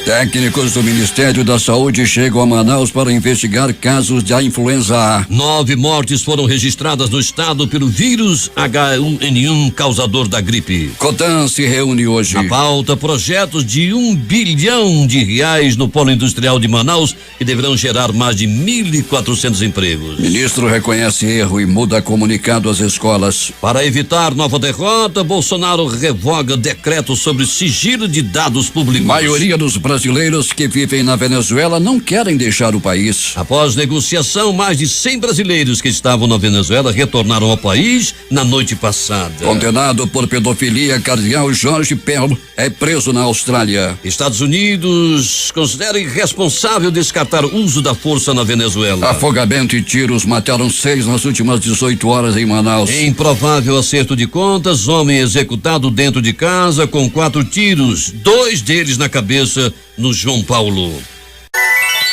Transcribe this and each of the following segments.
Técnicos do Ministério da Saúde chegam a Manaus para investigar casos da influenza A. 9 mortes foram registradas no estado pelo vírus H1N1 causador da gripe. Cotan se reúne hoje. Na pauta, projetos de R$1 bilhão no polo industrial de Manaus que deverão gerar mais de 1.400 empregos. Ministro reconhece erro e muda comunicado às escolas. Para evitar nova derrota, Bolsonaro revoga decreto sobre sigilo de dados públicos. Maioria dos brasileiros que vivem na Venezuela não querem deixar o país. Após negociação, mais de 100 brasileiros que estavam na Venezuela retornaram ao país na noite passada. Condenado por pedofilia, cardeal Jorge Perlo é preso na Austrália. Estados Unidos considera irresponsável descartar o uso da força na Venezuela. Afogamento e tiros mataram 6 nas últimas 18 horas em Manaus. Em provável acerto de contas, homem executado dentro de casa com 4 tiros, 2 deles na cabeça, no João Paulo.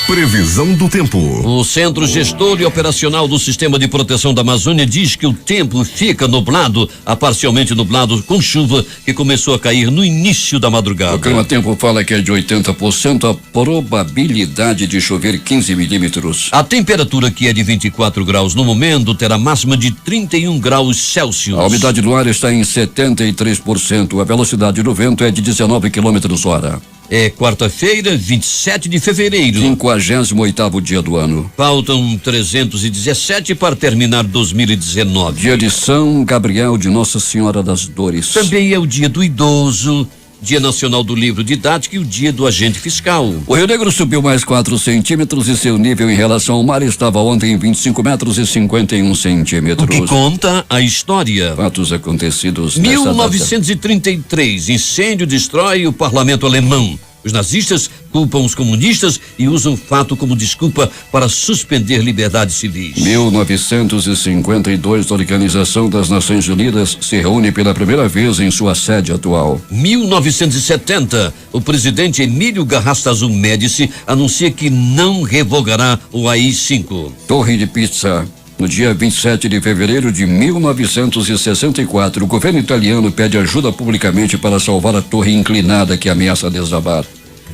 Previsão do tempo. O Centro Gestor e Operacional do Sistema de Proteção da Amazônia diz que o tempo fica nublado, a parcialmente nublado com chuva que começou a cair no início da madrugada. O clima-tempo fala que é de 80% a probabilidade de chover 15 milímetros. A temperatura, que é de 24 graus no momento, terá máxima de 31 graus Celsius. A umidade do ar está em 73%. A velocidade do vento é de 19 quilômetros hora. É quarta-feira, 27 de fevereiro. 58º dia do ano. Faltam 317 para terminar 2019. Dia de São Gabriel de Nossa Senhora das Dores. Também é o dia do idoso, Dia Nacional do Livro Didático e o Dia do Agente Fiscal. O Rio Negro subiu mais 4 centímetros e seu nível em relação ao mar estava ontem em 25 metros e 51 centímetros. O que conta a história. Fatos acontecidos 1933, incêndio destrói o parlamento alemão. Os nazistas culpam os comunistas e usam o fato como desculpa para suspender liberdades civis. 1952, a Organização das Nações Unidas se reúne pela primeira vez em sua sede atual. 1970, o presidente Emílio Garrastazu Médici anuncia que não revogará o AI-5. Torre de Pisa. No dia 27 de fevereiro de 1964, o governo italiano pede ajuda publicamente para salvar a torre inclinada que ameaça desabar.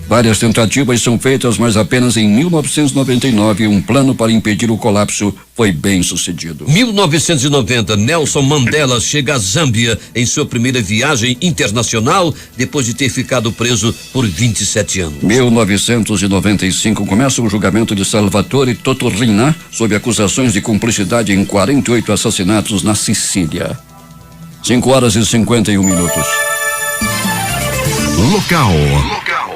Várias tentativas são feitas, mas apenas em 1999 um plano para impedir o colapso foi bem sucedido. 1990, Nelson Mandela chega à Zâmbia em sua primeira viagem internacional depois de ter ficado preso por 27 anos. 1995 começa o julgamento de Salvatore Totorrina sob acusações de cumplicidade em 48 assassinatos na Sicília. 5h51. Local.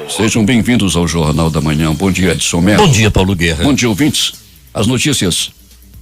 Sejam bem-vindos ao Jornal da Manhã. Bom dia, Edson Melo. Bom dia, Paulo Guerra. Bom dia, ouvintes. As notícias.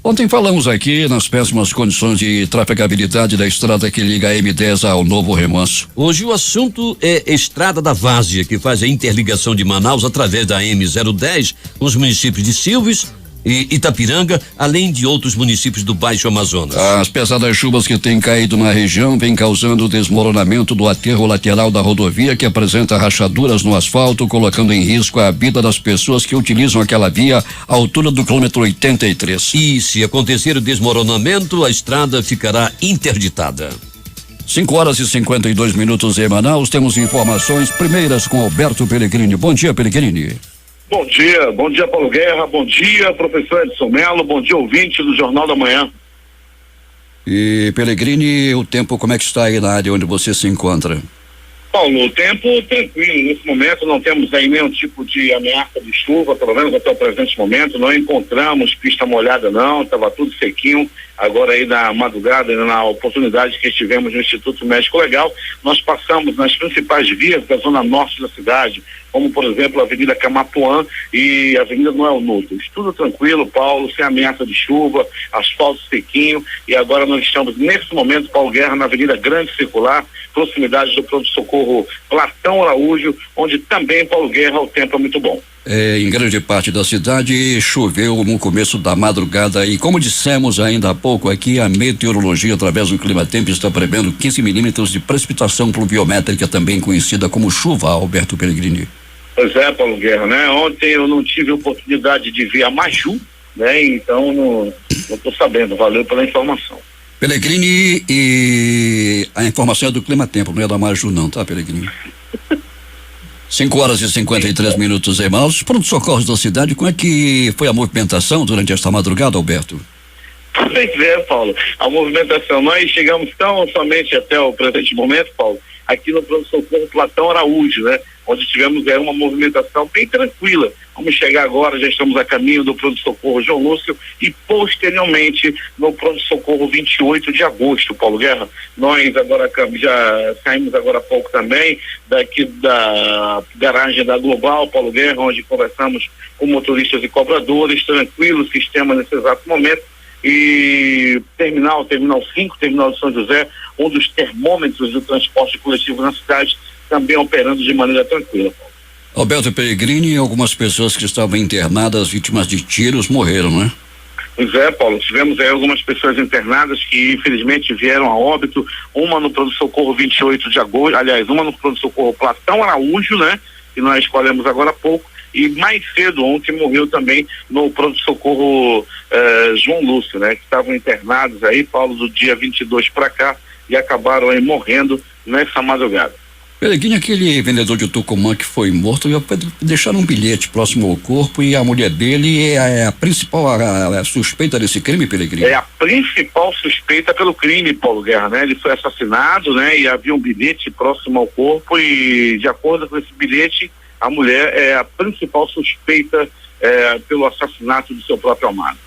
Ontem falamos aqui nas péssimas condições de trafegabilidade da estrada que liga a M10 ao Novo Remanso. Hoje o assunto é Estrada da Várzea, que faz a interligação de Manaus através da M010 com os municípios de Silves e Itapiranga, além de outros municípios do Baixo Amazonas. As pesadas chuvas que têm caído na região vêm causando o desmoronamento do aterro lateral da rodovia, que apresenta rachaduras no asfalto, colocando em risco a vida das pessoas que utilizam aquela via à altura do quilômetro 83. E se acontecer o desmoronamento, a estrada ficará interditada. 5h52 em Manaus. Temos informações primeiras com Alberto Pellegrini. Bom dia, Pellegrini. Bom dia Paulo Guerra, bom dia professor Edson Melo, bom dia ouvinte do Jornal da Manhã. E Pellegrini, o tempo como é que está aí na área onde você se encontra? Paulo, o tempo tranquilo, nesse momento não temos aí nenhum tipo de ameaça de chuva, pelo menos até o presente momento, não encontramos pista molhada não, estava tudo sequinho. Agora aí na madrugada, na oportunidade que estivemos no Instituto Médico Legal, nós passamos nas principais vias da zona norte da cidade, como por exemplo a Avenida Camapuã e a Avenida Noel Nunes. Tudo tranquilo, Paulo, sem ameaça de chuva, asfalto sequinho, e agora nós estamos nesse momento, Paulo Guerra, na Avenida Grande Circular, proximidade do pronto-socorro Platão Araújo, onde também, Paulo Guerra, o tempo é muito bom. Em grande parte da cidade choveu no começo da madrugada e, como dissemos ainda há pouco aqui, a meteorologia através do clima-tempo está prevendo 15 milímetros de precipitação pluviométrica, também conhecida como chuva, Alberto Pellegrini. Pois é, Paulo Guerra, né? Ontem eu não tive a oportunidade de ver a Maju, né? Então não estou sabendo, valeu pela informação. Pellegrini, e a informação é do clima-tempo, não é da Maju não, tá, Pellegrini? 5h53 em Manaus. Pronto-socorros da cidade, como é que foi a movimentação durante esta madrugada, Alberto? Pois é, Paulo. A movimentação, nós chegamos tão somente até o presente momento, Paulo, aqui no pronto-socorro Platão Araújo, né? Onde tivemos uma movimentação bem tranquila. Vamos chegar agora, já estamos a caminho do pronto-socorro João Lúcio e posteriormente no pronto-socorro 28 de agosto, Paulo Guerra. Nós agora já saímos agora há pouco também daqui da garagem da Global, Paulo Guerra, onde conversamos com motoristas e cobradores, tranquilo o sistema nesse exato momento. E terminal 5, terminal de São José, um dos termômetros do transporte coletivo na cidade, também operando de maneira tranquila, Paulo. Alberto Peregrini, algumas pessoas que estavam internadas, vítimas de tiros, morreram, né? Pois é, Paulo, tivemos aí algumas pessoas internadas que infelizmente vieram a óbito, uma no pronto-socorro 28 de agosto, aliás, uma no pronto-socorro Platão Araújo, né? Que nós escolhemos agora há pouco, e mais cedo ontem morreu também no pronto-socorro João Lúcio, né? Que estavam internados aí, Paulo, do dia 22 para cá e acabaram aí morrendo nessa madrugada. Pereguinho, aquele vendedor de Tucumã que foi morto, deixaram um bilhete próximo ao corpo e a mulher dele é a principal a suspeita desse crime, Peregrino? É a principal suspeita pelo crime, Paulo Guerra, né? Ele foi assassinado, né? E havia um bilhete próximo ao corpo e, de acordo com esse bilhete, a mulher é a principal suspeita pelo assassinato do seu próprio amado.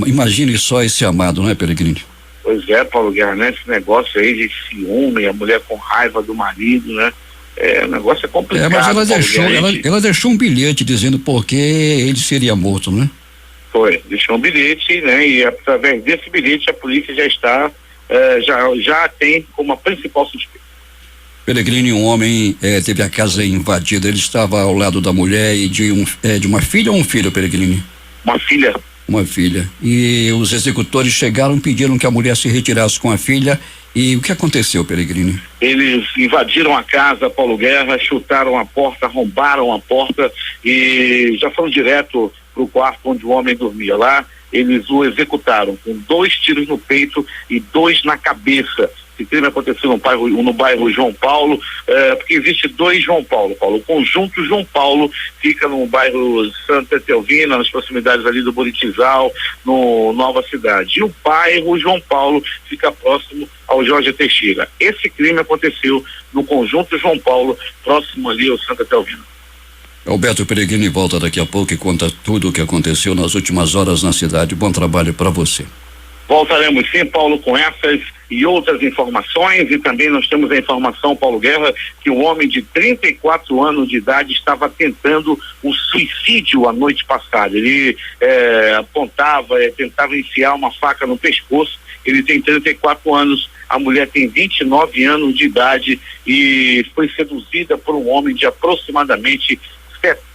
Imagine só esse amado, não é, Peregrino? Pois é, Paulo Guerra, né? Esse negócio aí de ciúme, a mulher com raiva do marido, né? O negócio é complicado. Mas ela deixou um bilhete dizendo por que ele seria morto, né? Foi, deixou um bilhete, né? E através desse bilhete a polícia já está, já tem como a principal suspeita. Peregrino, um homem teve a casa invadida, ele estava ao lado da mulher e de uma filha ou um filho, Peregrino? Uma filha. Uma filha. E os executores chegaram e pediram que a mulher se retirasse com a filha. E o que aconteceu, Peregrino? Eles invadiram a casa, Paulo Guerra, chutaram a porta, arrombaram a porta e já foram direto para o quarto onde o homem dormia. Lá eles o executaram com 2 tiros no peito e 2 na cabeça. Esse crime aconteceu no bairro João Paulo, porque existe 2 João Paulo, Paulo. O conjunto João Paulo fica no bairro Santa Etelvina, nas proximidades ali do Buritizal, no Nova Cidade. E o bairro João Paulo fica próximo ao Jorge Teixeira. Esse crime aconteceu no conjunto João Paulo, próximo ali ao Santa Etelvina. Alberto Peregrino volta daqui a pouco e conta tudo o que aconteceu nas últimas horas na cidade. Bom trabalho para você. Voltaremos sim, Paulo, com essas e outras informações, e também nós temos a informação, Paulo Guerra, que um homem de 34 anos de idade estava tentando um suicídio a noite passada. Ele tentava enfiar uma faca no pescoço. Ele tem 34 anos, a mulher tem 29 anos de idade e foi seduzida por um homem de aproximadamente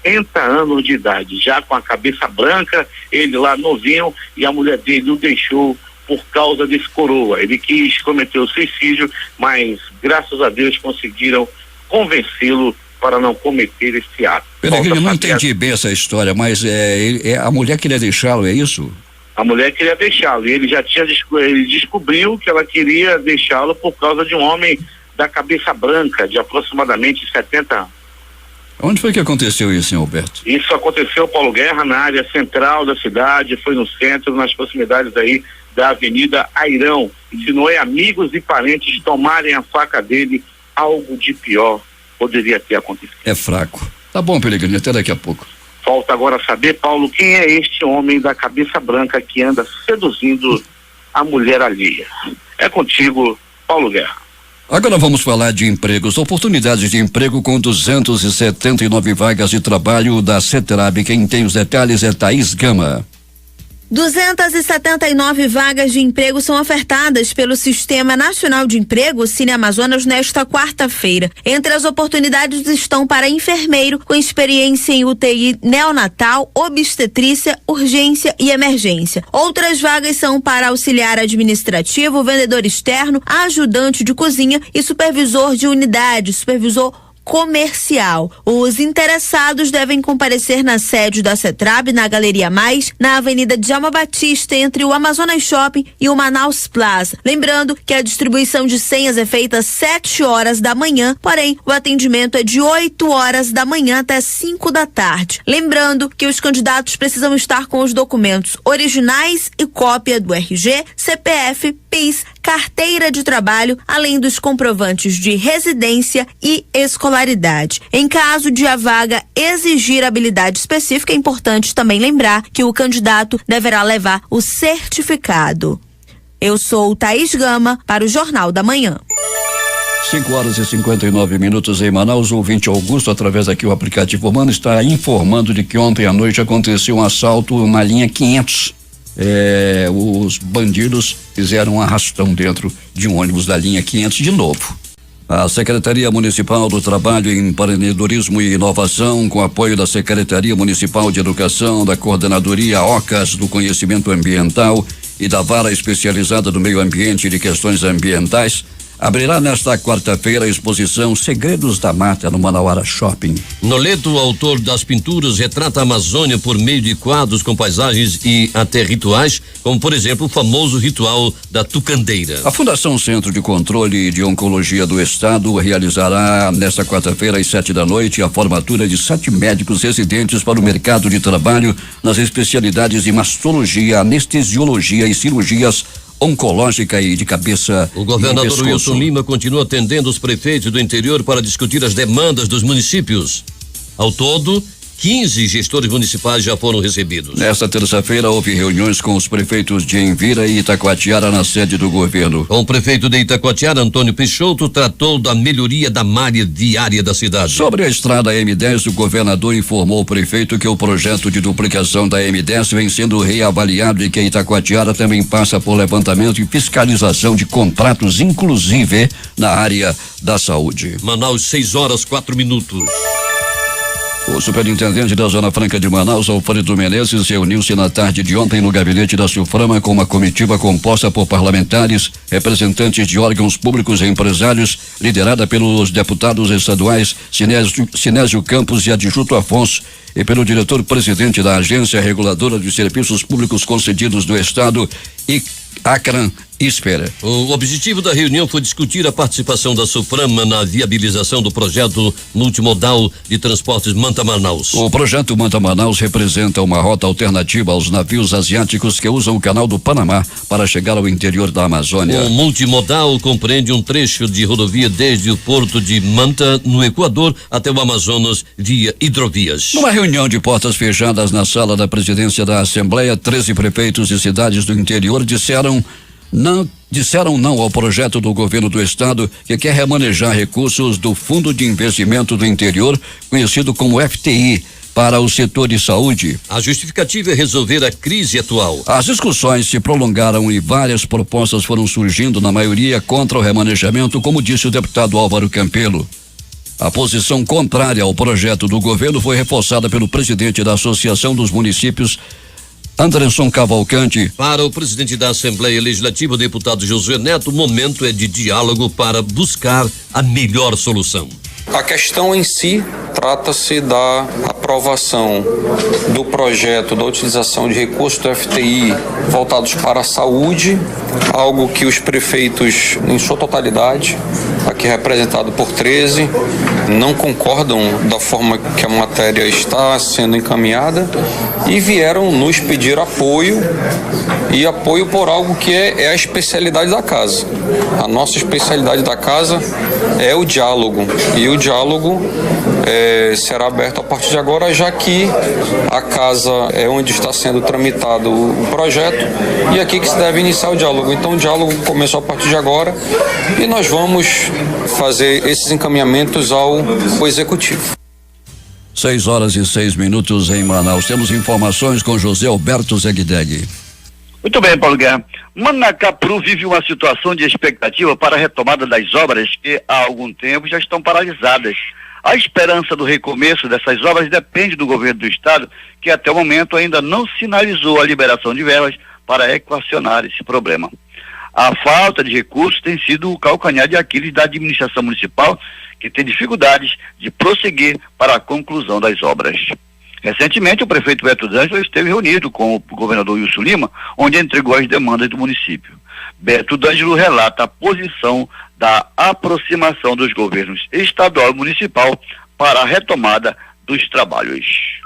70 anos de idade, já com a cabeça branca, ele lá novinho, e a mulher dele o deixou por causa desse coroa. Ele quis cometer o suicídio, mas graças a Deus conseguiram convencê-lo para não cometer esse ato. Peregrino, eu não entendi bem essa história, mas a mulher queria deixá-lo, é isso? A mulher queria deixá-lo, e ele já tinha ele descobriu que ela queria deixá-lo por causa de um homem da cabeça branca, de aproximadamente 70 anos. Onde foi que aconteceu isso, hein, Alberto? Isso aconteceu, Paulo Guerra, na área central da cidade, foi no centro, nas proximidades aí da Avenida Airão. Ensinou amigos e parentes tomarem a faca dele, algo de pior poderia ter acontecido. É fraco. Tá bom, Peregrino, até daqui a pouco. Falta agora saber, Paulo, quem é este homem da cabeça branca que anda seduzindo a mulher alheia. É contigo, Paulo Guerra. Agora vamos falar de empregos, oportunidades de emprego com 279 vagas de trabalho da CETRAB. Quem tem os detalhes é Thaís Gama. 279 vagas de emprego são ofertadas pelo Sistema Nacional de Emprego, Cine Amazonas, nesta quarta-feira. Entre as oportunidades estão para enfermeiro com experiência em UTI neonatal, obstetrícia, urgência e emergência. Outras vagas são para auxiliar administrativo, vendedor externo, ajudante de cozinha e supervisor de unidade, supervisor comercial. Os interessados devem comparecer na sede da CETRAB, na Galeria Mais, na Avenida Djalma Batista, entre o Amazonas Shopping e o Manaus Plaza. Lembrando que a distribuição de senhas é feita às 7 horas da manhã, porém o atendimento é de 8 horas da manhã até 5 da tarde. Lembrando que os candidatos precisam estar com os documentos originais e cópia do RG, CPF, PIS, carteira de trabalho, além dos comprovantes de residência e escolaridade. Em caso de a vaga exigir habilidade específica, é importante também lembrar que o candidato deverá levar o certificado. Eu sou Thaís Gama para o Jornal da Manhã. 5 horas e 59 minutos em Manaus. O ouvinte Augusto, através aqui o aplicativo Humano, está informando de que ontem à noite aconteceu um assalto na linha 500. Os bandidos fizeram um arrastão dentro de um ônibus da linha 500 de novo. A Secretaria Municipal do Trabalho, Empreendedorismo e Inovação, com apoio da Secretaria Municipal de Educação, da Coordenadoria OCAS do Conhecimento Ambiental e da Vara Especializada do Meio Ambiente e de Questões Ambientais, abrirá nesta quarta-feira a exposição Segredos da Mata no Manauara Shopping. Noleto, o autor das pinturas, retrata a Amazônia por meio de quadros com paisagens e até rituais, como por exemplo o famoso ritual da tucandeira. A Fundação Centro de Controle de Oncologia do Estado realizará nesta quarta-feira às 7 da noite a formatura de 7 médicos residentes para o mercado de trabalho nas especialidades de mastologia, anestesiologia e cirurgias oncológica e de cabeça. O governador Wilson Lima continua atendendo os prefeitos do interior para discutir as demandas dos municípios. Ao todo, 15 gestores municipais já foram recebidos. Nesta terça-feira houve reuniões com os prefeitos de Envira e Itacoatiara na sede do governo. Com o prefeito de Itacoatiara, Antônio Peixoto, tratou da melhoria da malha viária da cidade. Sobre a estrada M10, o governador informou o prefeito que o projeto de duplicação da M10 vem sendo reavaliado e que Itacoatiara também passa por levantamento e fiscalização de contratos, inclusive na área da saúde. Manaus, 6 horas 4 minutos. O superintendente da Zona Franca de Manaus, Alfredo Menezes, reuniu-se na tarde de ontem no gabinete da Sulframa com uma comitiva composta por parlamentares, representantes de órgãos públicos e empresários, liderada pelos deputados estaduais Sinésio Campos e Adjuto Afonso, e pelo diretor-presidente da Agência Reguladora de Serviços Públicos Concedidos do Estado, Acran Espera. O objetivo da reunião foi discutir a participação da Sulframa na viabilização do projeto multimodal de transportes Manta-Manaus. O projeto Manta-Manaus representa uma rota alternativa aos navios asiáticos que usam o Canal do Panamá para chegar ao interior da Amazônia. O multimodal compreende um trecho de rodovia desde o porto de Manta, no Equador, até o Amazonas via hidrovias. Numa reunião de portas fechadas na sala da presidência da Assembleia, 13 prefeitos de cidades do interior disseram não ao projeto do governo do estado que quer remanejar recursos do Fundo de Investimento do Interior, conhecido como FTI, para o setor de saúde. A justificativa é resolver a crise atual. As discussões se prolongaram e várias propostas foram surgindo, na maioria contra o remanejamento, como disse o deputado Álvaro Campelo. A posição contrária ao projeto do governo foi reforçada pelo presidente da Associação dos Municípios, Anderson Cavalcante. Para o presidente da Assembleia Legislativa, o deputado Josué Neto, o momento é de diálogo para buscar a melhor solução. A questão em si trata-se da aprovação do projeto da utilização de recursos do FTI voltados para a saúde, algo que os prefeitos, em sua totalidade, aqui representado por 13, não concordam da forma que a matéria está sendo encaminhada e vieram nos pedir apoio por algo que é a especialidade da casa. A nossa especialidade da casa é o diálogo, e o diálogo será aberto a partir de agora, já que a casa é onde está sendo tramitado o projeto e aqui que se deve iniciar o diálogo. Então o diálogo começou a partir de agora e nós vamos fazer esses encaminhamentos ao executivo. 6 horas e 6 minutos em Manaus. Temos informações com José Alberto Zegdeg. Muito bem, Paulo Guerra. Manacapuru vive uma situação de expectativa para a retomada das obras que há algum tempo já estão paralisadas. A esperança do recomeço dessas obras depende do governo do estado, que até o momento ainda não sinalizou a liberação de verbas para equacionar esse problema. A falta de recursos tem sido o calcanhar de Aquiles da administração municipal, que tem dificuldades de prosseguir para a conclusão das obras. Recentemente, o prefeito Beto D'Angelo esteve reunido com o governador Wilson Lima, onde entregou as demandas do município. Beto D'Angelo relata a posição da aproximação dos governos estadual e municipal para a retomada dos trabalhos.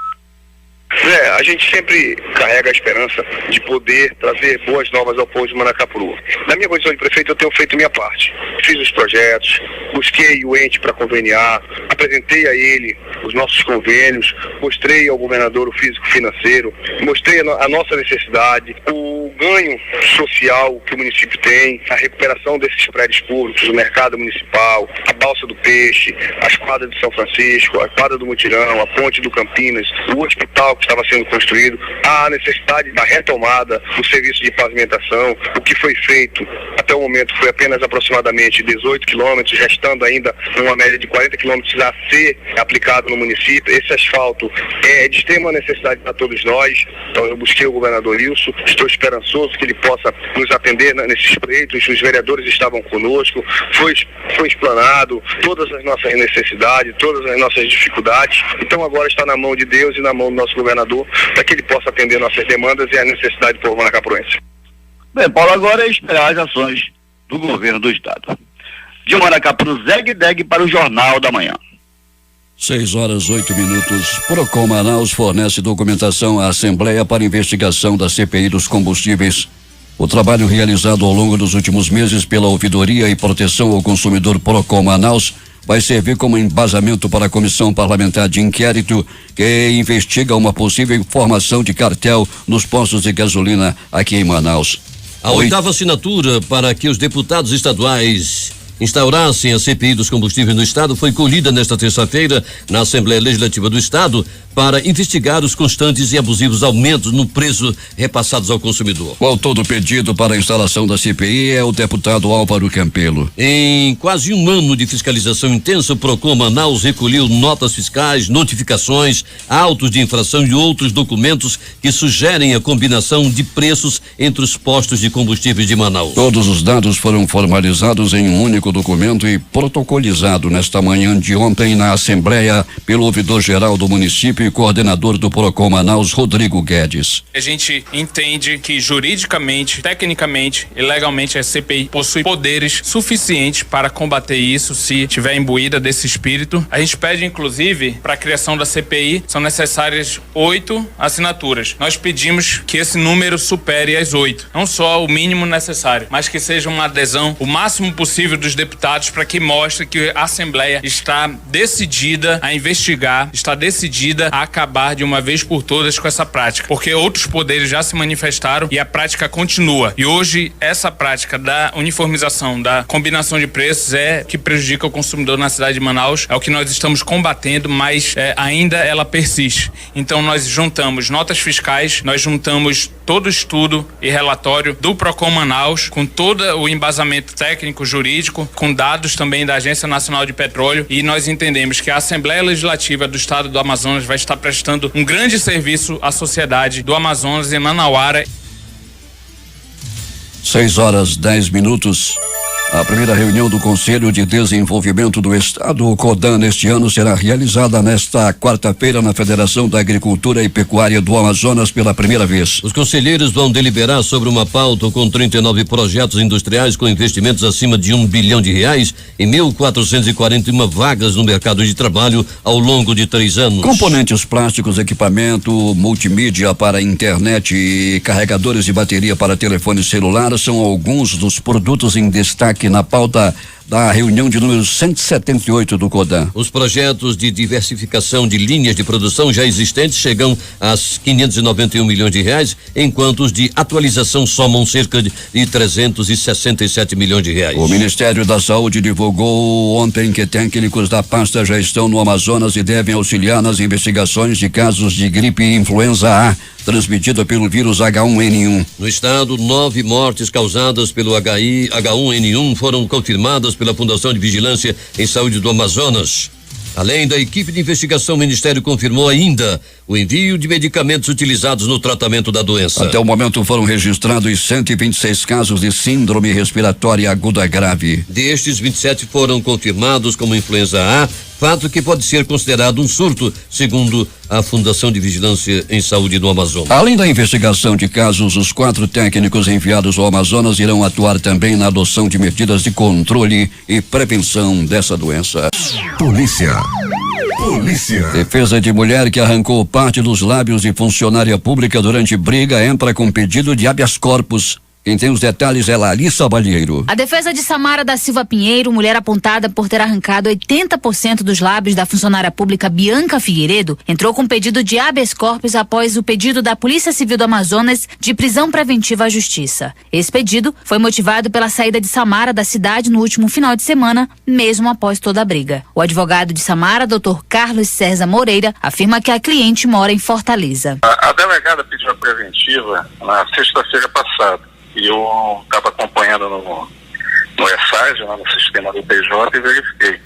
A gente sempre carrega a esperança de poder trazer boas novas ao povo de Manacapuru. Na minha condição de prefeito, eu tenho feito minha parte. Fiz os projetos, busquei o ente para conveniar, apresentei a ele os nossos convênios, mostrei ao governador o físico-financeiro, mostrei a nossa necessidade, o ganho social que o município tem, a recuperação desses prédios públicos, o mercado municipal, a balsa do peixe, as quadras de São Francisco, a quadra do Mutirão, a ponte do Campinas, o hospital que estava sendo construído, a necessidade da retomada do serviço de pavimentação. O que foi feito até o momento foi apenas aproximadamente 18 quilômetros, restando ainda uma média de 40 quilômetros a ser aplicado no município. Esse asfalto é de extrema necessidade para todos nós, então eu busquei o governador Wilson, estou esperançoso que ele possa nos atender nesses pleitos. Os vereadores estavam conosco, foi explanado todas as nossas necessidades, todas as nossas dificuldades, então agora está na mão de Deus e na mão do nosso governador, para que ele possa atender nossas demandas e a necessidade do povo manacapuruense. Bem, Paulo, agora é esperar as ações do governo do estado. De Manacapuru, Zeg-Deg para o Jornal da Manhã. 6:08. Procon Manaus fornece documentação à Assembleia para investigação da CPI dos combustíveis. O trabalho realizado ao longo dos últimos meses pela Ouvidoria e Proteção ao Consumidor Procon Manaus vai servir como embasamento para a Comissão Parlamentar de Inquérito que investiga uma possível formação de cartel nos postos de gasolina aqui em Manaus. A oitava assinatura para que os deputados estaduais instaurassem a CPI dos combustíveis no estado foi colhida nesta terça-feira na Assembleia Legislativa do Estado para investigar os constantes e abusivos aumentos no preço repassados ao consumidor. O autor do pedido para a instalação da CPI é o deputado Álvaro Campelo. Em quase um ano de fiscalização intensa, o Procon Manaus recolheu notas fiscais, notificações, autos de infração e outros documentos que sugerem a combinação de preços entre os postos de combustíveis de Manaus. Todos os dados foram formalizados em um único documento e protocolizado nesta manhã de ontem na Assembleia pelo ouvidor-geral do município e coordenador do Procon Manaus, Rodrigo Guedes. A gente entende que juridicamente, tecnicamente e legalmente a CPI possui poderes suficientes para combater isso se estiver imbuída desse espírito. A gente pede, inclusive, para a criação da CPI, são necessárias 8 assinaturas. Nós pedimos que esse número supere as 8. Não só o mínimo necessário, mas que seja uma adesão o máximo possível dos deputados para que mostre que a Assembleia está decidida a investigar, está decidida a acabar de uma vez por todas com essa prática, porque outros poderes já se manifestaram e a prática continua. E hoje essa prática da uniformização, da combinação de preços é que prejudica o consumidor na cidade de Manaus, é o que nós estamos combatendo, mas ainda ela persiste. Então nós juntamos notas fiscais, nós juntamos todo o estudo e relatório do Procon Manaus, com todo o embasamento técnico, jurídico, com dados também da Agência Nacional de Petróleo, e nós entendemos que a Assembleia Legislativa do Estado do Amazonas vai estar prestando um grande serviço à sociedade do Amazonas e Manauara. 6:10. A primeira reunião do Conselho de Desenvolvimento do Estado, o CODAN, neste ano será realizada nesta quarta-feira na Federação da Agricultura e Pecuária do Amazonas pela primeira vez. Os conselheiros vão deliberar sobre uma pauta com 39 projetos industriais com investimentos acima de R$1 bilhão e 1.441 vagas no mercado de trabalho ao longo de 3 anos. Componentes plásticos, equipamento, multimídia para internet e carregadores de bateria para telefone celular são alguns dos produtos em destaque na pauta da reunião de número 178 do CODAN. Os projetos de diversificação de linhas de produção já existentes chegam a R$591 milhões, enquanto os de atualização somam cerca de R$367 milhões. O Ministério da Saúde divulgou ontem que técnicos da pasta já estão no Amazonas e devem auxiliar nas investigações de casos de gripe e influenza A, transmitida pelo vírus H1N1. No estado, 9 mortes causadas pelo H1N1 foram confirmadas pela Fundação de Vigilância em Saúde do Amazonas. Além da equipe de investigação, o Ministério confirmou ainda o envio de medicamentos utilizados no tratamento da doença. Até o momento foram registrados 126 casos de síndrome respiratória aguda grave. Destes, 27 foram confirmados como influenza A, fato que pode ser considerado um surto, segundo a Fundação de Vigilância em Saúde do Amazonas. Além da investigação de casos, os 4 técnicos enviados ao Amazonas irão atuar também na adoção de medidas de controle e prevenção dessa doença. Polícia. Defesa de mulher que arrancou parte dos lábios de funcionária pública durante briga entra com pedido de habeas corpus. Quem tem os detalhes é Larissa Balheiro. A defesa de Samara da Silva Pinheiro, mulher apontada por ter arrancado 80% dos lábios da funcionária pública Bianca Figueiredo, entrou com pedido de habeas corpus após o pedido da Polícia Civil do Amazonas de prisão preventiva à Justiça. Esse pedido foi motivado pela saída de Samara da cidade no último final de semana, mesmo após toda a briga. O advogado de Samara, Dr. Carlos César Moreira, afirma que a cliente mora em Fortaleza. A delegada pediu a preventiva na sexta-feira passada. E eu estava acompanhando no ESAG, no sistema do PJ, e verifiquei.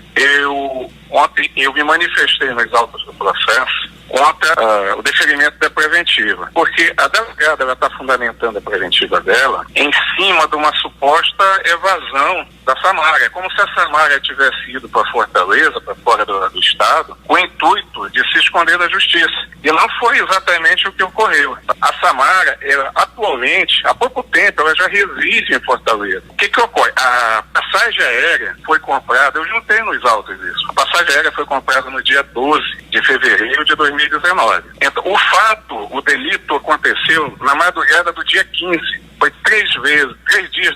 Ontem eu me manifestei nos autos do processo contra o deferimento da preventiva, porque a delegada está fundamentando a preventiva dela em cima de uma suposta evasão da Samara. É como se a Samara tivesse ido para Fortaleza, para fora do estado, com o intuito de se esconder da justiça. E não foi exatamente o que ocorreu. A Samara, atualmente, há pouco tempo, ela já reside em Fortaleza. O que ocorre? A passagem aérea foi comprada, eu juntei nos autos isso, a passagem aérea foi comprada no dia 12 de fevereiro de 2019. Então, o delito aconteceu na madrugada do dia 15. Foi 3 dias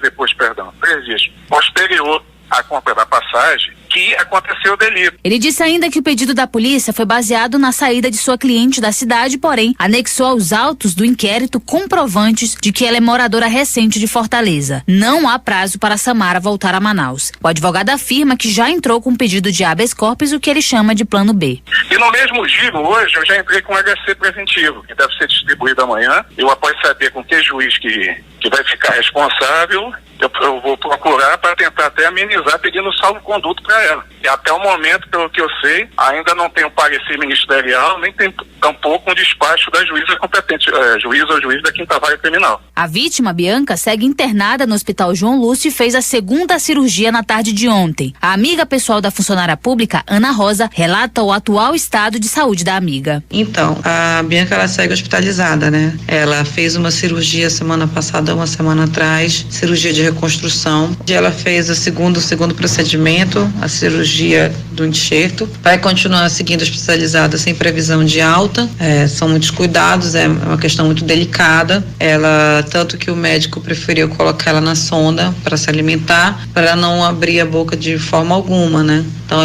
posterior à compra da passagem que aconteceu o delito. Ele disse ainda que o pedido da polícia foi baseado na saída de sua cliente da cidade, porém anexou aos autos do inquérito comprovantes de que ela é moradora recente de Fortaleza. Não há prazo para Samara voltar a Manaus. O advogado afirma que já entrou com pedido de habeas corpus, o que ele chama de plano B. E no mesmo giro, hoje, eu já entrei com um HC preventivo, que deve ser distribuído amanhã. Eu, após saber com que juiz que vai ficar responsável, eu vou procurar para tentar até amenizar, pedindo salvo-conduto para ela. E até o momento, pelo que eu sei, ainda não tem um parecer ministerial, nem tem tampouco um despacho da juíza competente, juiz ou juiz da 5ª Vara Criminal. A vítima, Bianca, segue internada no Hospital João Lúcio e fez a 2ª cirurgia na tarde de ontem. A amiga pessoal da funcionária pública, Ana Rosa, relata o atual estado de saúde da amiga. Então, a Bianca, ela segue hospitalizada, né? Ela fez uma cirurgia semana passada, uma semana atrás, cirurgia de reconstrução. Ela fez o segundo procedimento, a cirurgia do enxerto. Vai continuar seguindo hospitalizada sem previsão de alta. São muitos cuidados, é uma questão muito delicada. Ela, tanto que o médico preferiu colocar ela na sonda para se alimentar, para não abrir a boca de forma alguma, né? Então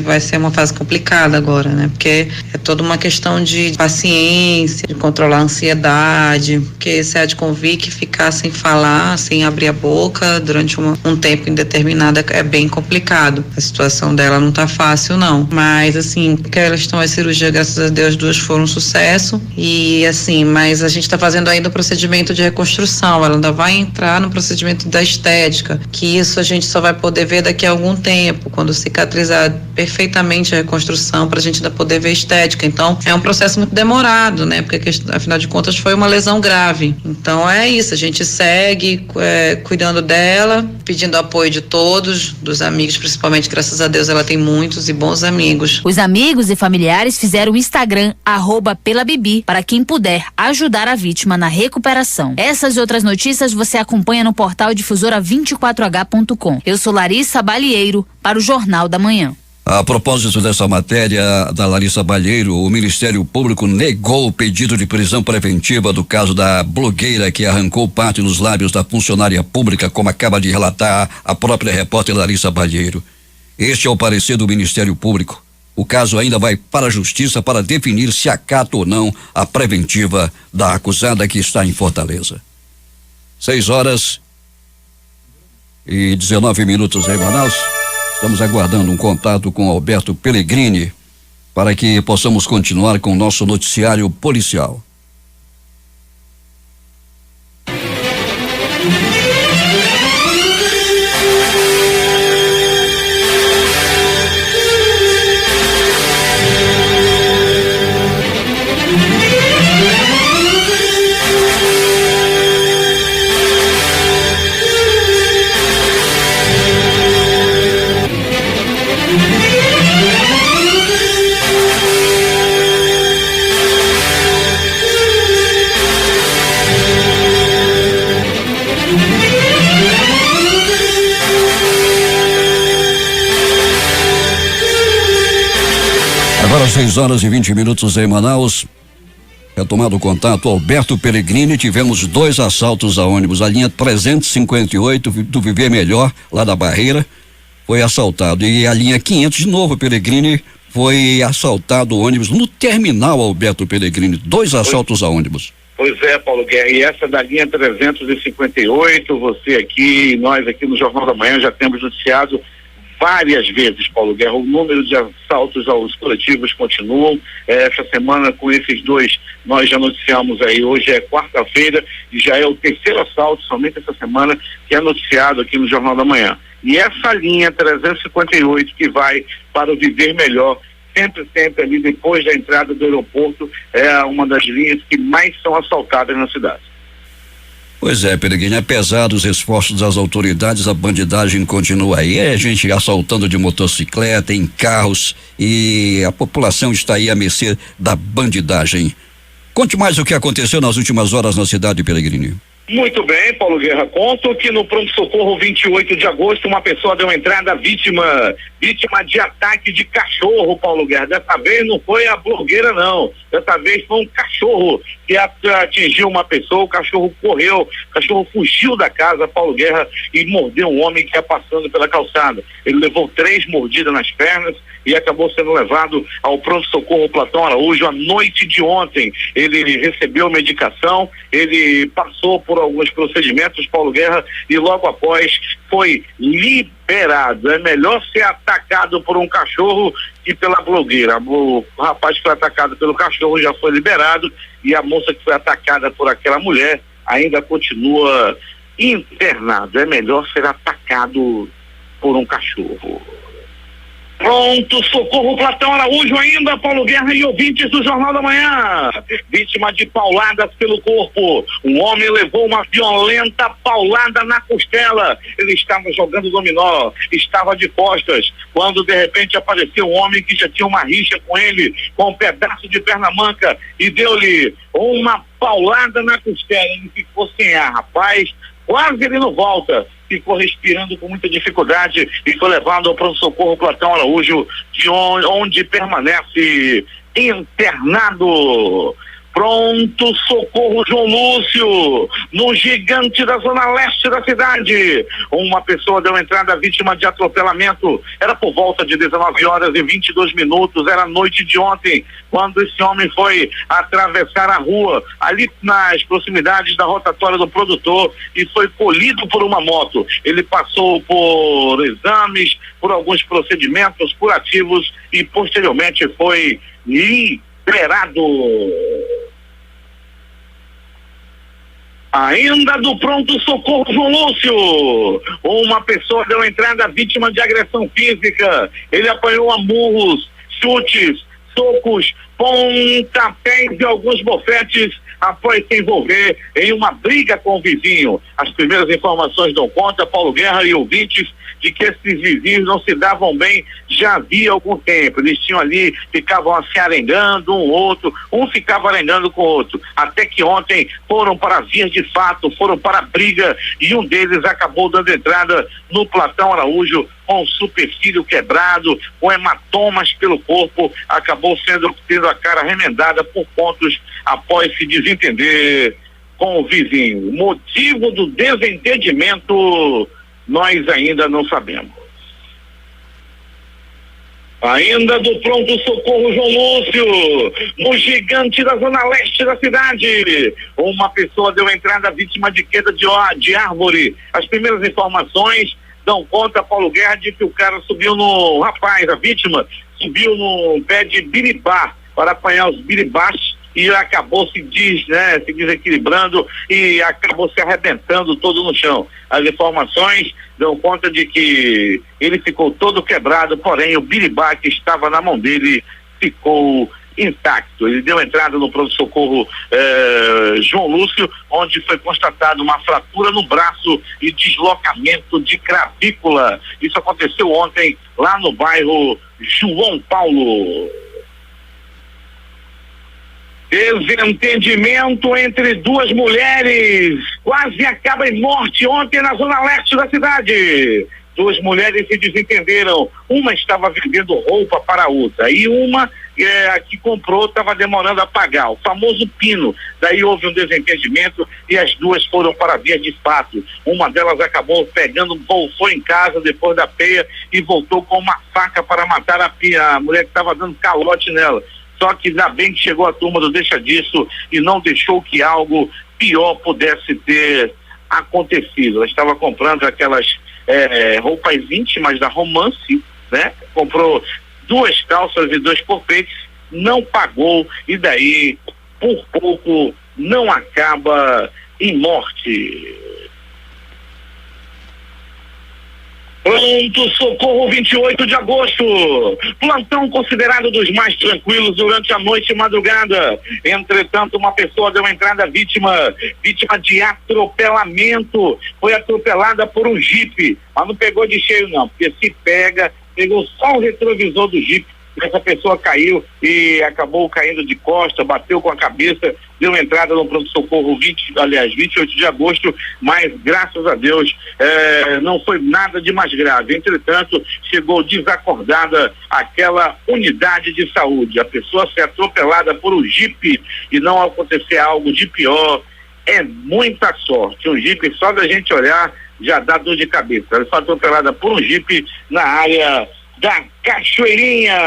vai ser uma fase complicada agora, né? Porque é toda uma questão de paciência, de controlar a ansiedade, porque se a de convic ficar sem falar, sem abrir a boca durante um tempo indeterminado é bem complicado. A situação dela não tá fácil, não. Mas, assim, porque elas estão as cirurgias, graças a Deus, 2 foram um sucesso. E, assim, mas a gente tá fazendo ainda o procedimento de reconstrução. Ela ainda vai entrar no procedimento da estética, que isso a gente só vai poder ver daqui a algum tempo, quando cicatrizar perfeitamente a reconstrução, pra gente ainda poder ver a estética. Então, é um processo muito demorado, né? Porque, afinal de contas, foi uma lesão grave. Então, é isso. A gente segue cuidando dela, pedindo apoio de todos, dos amigos, principalmente, graças a Deus, ela tem muitos e bons amigos. Os amigos e familiares fizeram o Instagram @pelabibi para quem puder ajudar a vítima na recuperação. Essas e outras notícias você acompanha no portal difusora24h.com. Eu sou Larissa Balheiro para o Jornal da Manhã. A propósito dessa matéria da Larissa Balheiro, o Ministério Público negou o pedido de prisão preventiva do caso da blogueira que arrancou parte dos lábios da funcionária pública, como acaba de relatar a própria repórter Larissa Balheiro. Este é o parecer do Ministério Público. O caso ainda vai para a Justiça para definir se acata ou não a preventiva da acusada que está em Fortaleza. 6h19 em Manaus. Estamos aguardando um contato com Alberto Pellegrini para que possamos continuar com o nosso noticiário policial. Agora 6h20 em Manaus. Retomado o contato, Alberto Pellegrini, tivemos 2 assaltos a ônibus. A linha 358 do Viver Melhor, lá da Barreira, foi assaltado. E a linha 500, de novo, Pellegrini, foi assaltado o ônibus no terminal Alberto Pellegrini. 2 assaltos a ônibus. Pois é, Paulo Guerra, e essa da linha 358, você aqui, nós aqui no Jornal da Manhã já temos noticiado várias vezes, Paulo Guerra. O número de assaltos aos coletivos continuam. Essa semana, com esses 2, nós já noticiamos aí. Hoje é quarta-feira e já é o 3º assalto, somente essa semana, que é noticiado aqui no Jornal da Manhã. E essa linha 358 que vai para o Viver Melhor, sempre ali depois da entrada do aeroporto, é uma das linhas que mais são assaltadas na cidade. Pois é, Pellegrini, apesar dos esforços das autoridades, a bandidagem continua aí. É gente assaltando de motocicleta, em carros, e a população está aí à mercê da bandidagem. Conte mais o que aconteceu nas últimas horas na cidade, Pellegrini. Muito bem, Paulo Guerra. Conto que no pronto-socorro 28 de agosto, uma pessoa deu entrada vítima de ataque de cachorro, Paulo Guerra. Dessa vez não foi a blogueira, não. Dessa vez foi um cachorro que atingiu uma pessoa. O cachorro correu, o cachorro fugiu da casa, Paulo Guerra, e mordeu um homem que ia passando pela calçada. Ele levou 3 mordidas nas pernas e acabou sendo levado ao pronto-socorro Platão Araújo à noite de ontem. Ele recebeu medicação, ele passou por alguns procedimentos, Paulo Guerra, e logo após foi liberado. É melhor ser atacado por um cachorro que pela blogueira. O rapaz que foi atacado pelo cachorro já foi liberado e a moça que foi atacada por aquela mulher ainda continua internada. É melhor ser atacado por um cachorro. Pronto, socorro Platão Araújo ainda, Paulo Guerra e ouvintes do Jornal da Manhã. Vítima de pauladas pelo corpo. Um homem levou uma violenta paulada na costela. Ele estava jogando dominó, estava de costas, quando de repente apareceu um homem que já tinha uma rixa com ele, com um pedaço de perna manca, e deu-lhe uma paulada na costela. Ele ficou sem ar, rapaz. Quase ele não volta, ficou respirando com muita dificuldade e foi levado ao pronto-socorro Platão Araújo, de onde permanece internado. Pronto, socorro João Lúcio, no Gigante da zona leste da cidade. Uma pessoa deu entrada vítima de atropelamento. Era por volta de 19h22, era noite de ontem, quando esse homem foi atravessar a rua, ali nas proximidades da rotatória do Produtor, e foi colhido por uma moto. Ele passou por exames, por alguns procedimentos curativos e posteriormente foi liberado. Ainda do pronto-socorro João Lúcio, uma pessoa deu entrada vítima de agressão física. Ele apanhou a murros, chutes, socos, pontapés e alguns bofetes após se envolver em uma briga com o vizinho. As primeiras informações dão conta, Paulo Guerra e ouvintes, de que esses vizinhos não se davam bem já havia algum tempo. Eles tinham ali, ficavam se arengando um outro, um ficava arengando com o outro, até que ontem foram para vias de fato, foram para a briga, e um deles acabou dando entrada no Platão Araújo com o supercílio quebrado, com hematomas pelo corpo, acabou tendo a cara remendada por pontos após se desentender com o vizinho. O motivo do desentendimento nós ainda não sabemos. Ainda do pronto-socorro João Lúcio, no Gigante da zona leste da cidade, uma pessoa deu entrada vítima de queda de árvore. As primeiras informações dão conta, Paulo Guerra, de que o cara subiu a vítima subiu no pé de biribá para apanhar os biribás e acabou se desequilibrando e acabou se arrebentando todo no chão. As informações dão conta de que ele ficou todo quebrado, porém o biribá que estava na mão dele ficou intacto. Ele deu entrada no pronto-socorro João Lúcio, onde foi constatada uma fratura no braço e deslocamento de clavícula. Isso aconteceu ontem lá no bairro João Paulo. Desentendimento entre duas mulheres quase acaba em morte ontem na zona leste da cidade. Duas mulheres se desentenderam. Uma estava vendendo roupa para a outra e uma que comprou estava demorando a pagar, o famoso pino. Daí houve um desentendimento e as duas foram para a via de fato. Uma delas acabou pegando, voltou em casa depois da peia e voltou com uma faca para matar a mulher que estava dando calote nela. Só que ainda bem que chegou a turma do Deixa Disso e não deixou que algo pior pudesse ter acontecido. Ela estava comprando aquelas roupas íntimas da Romance, né? Comprou 2 calças e 2 porpetes, não pagou e daí, por pouco, não acaba em morte. Pronto Socorro 28 de agosto, plantão considerado dos mais tranquilos durante a noite e madrugada. Entretanto, uma pessoa deu entrada vítima de atropelamento, foi atropelada por um jipe, mas não pegou de cheio não, porque se pegou só o retrovisor do jipe. Essa pessoa caiu e acabou caindo de costa, bateu com a cabeça, deu entrada no pronto-socorro 28 de agosto, mas graças a Deus não foi nada de mais grave. Entretanto, chegou desacordada aquela unidade de saúde. A pessoa ser atropelada por um jipe e não acontecer algo de pior é muita sorte. Um jipe, só da gente olhar, já dá dor de cabeça. Ela foi atropelada por um jipe na área da Cachoeirinha.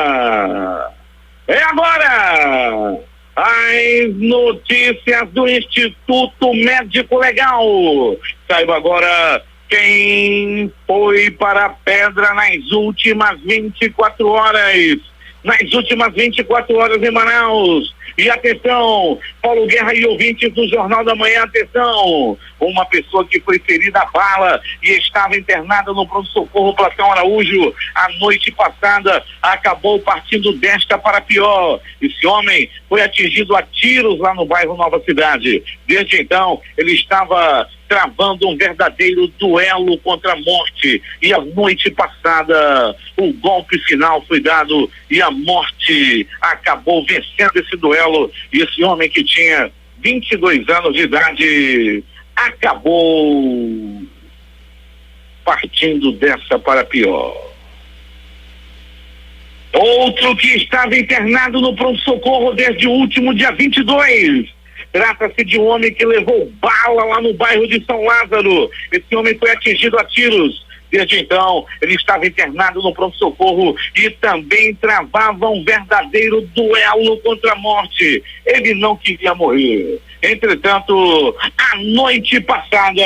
É agora as notícias do Instituto Médico Legal. Saiba agora quem foi para a pedra nas últimas 24 horas. Nas últimas 24 horas em Manaus. E atenção, Paulo Guerra e ouvintes do Jornal da Manhã, atenção, uma pessoa que foi ferida a bala e estava internada no pronto-socorro Platão Araújo a noite passada, acabou partindo desta para pior. Esse homem foi atingido a tiros lá no bairro Nova Cidade. Desde então, ele estava travando um verdadeiro duelo contra a morte, e a noite passada o golpe final foi dado e a morte acabou vencendo esse duelo, e esse homem que tinha 22 anos de idade acabou partindo dessa para pior. Outro que estava internado no pronto-socorro desde o último dia 22. Trata-se de um homem que levou bala lá no bairro de São Lázaro. Esse homem foi atingido a tiros. Desde então, ele estava internado no pronto-socorro e também travava um verdadeiro duelo contra a morte. Ele não queria morrer. Entretanto, a noite passada,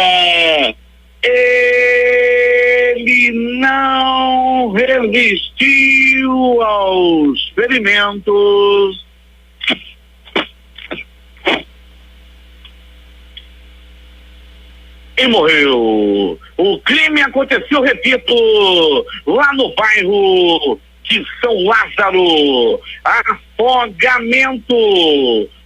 ele não resistiu aos ferimentos e morreu. O crime aconteceu, repito, lá no bairro de São Lázaro. Afogamento.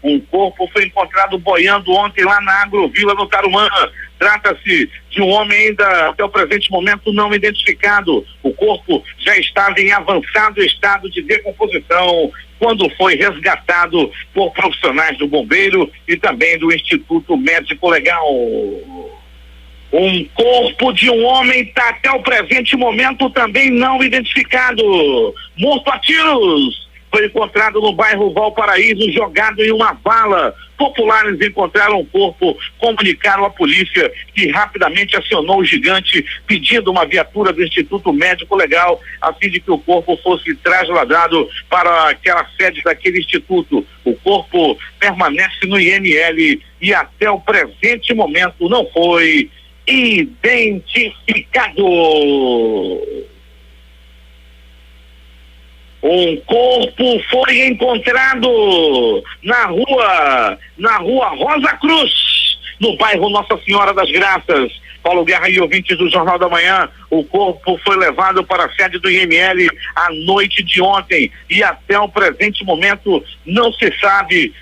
Um corpo foi encontrado boiando ontem lá na Agrovila, no Tarumã. Trata-se de um homem ainda, até o presente momento, não identificado. O corpo já estava em avançado estado de decomposição quando foi resgatado por profissionais do Bombeiro e também do Instituto Médico Legal. Um corpo de um homem está até o presente momento também não identificado, morto a tiros. Foi encontrado no bairro Valparaíso, jogado em uma vala. Populares encontraram o corpo, comunicaram à polícia, que rapidamente acionou o gigante, pedindo uma viatura do Instituto Médico Legal, a fim de que o corpo fosse trasladado para aquela sede daquele instituto. O corpo permanece no IML e até o presente momento não foi identificado. Um corpo foi encontrado na rua Rosa Cruz, no bairro Nossa Senhora das Graças. Paulo Guerra e ouvintes do Jornal da Manhã, o corpo foi levado para a sede do IML à noite de ontem e até o presente momento não se sabe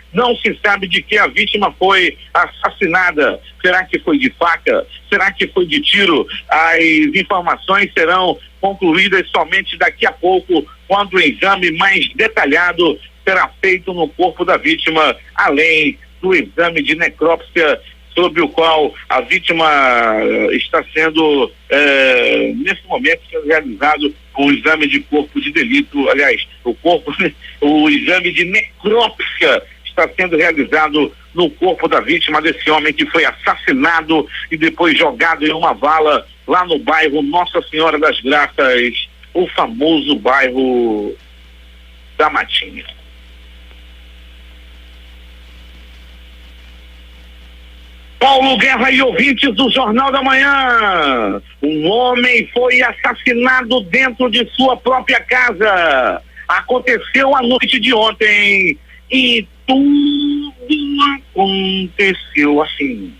de que a vítima foi assassinada. Será que foi de faca? Será que foi de tiro? As informações serão concluídas somente daqui a pouco, quando o exame mais detalhado será feito no corpo da vítima, além do exame de necrópsia sobre o qual a vítima está sendo, nesse momento, sendo realizado o exame de corpo de delito, aliás, o exame de necrópsia está sendo realizado no corpo da vítima desse homem que foi assassinado e depois jogado em uma vala lá no bairro Nossa Senhora das Graças, o famoso bairro da Matinha. Paulo Guerra e ouvintes do Jornal da Manhã. Um homem foi assassinado dentro de sua própria casa. Aconteceu a noite de ontem e tudo aconteceu assim.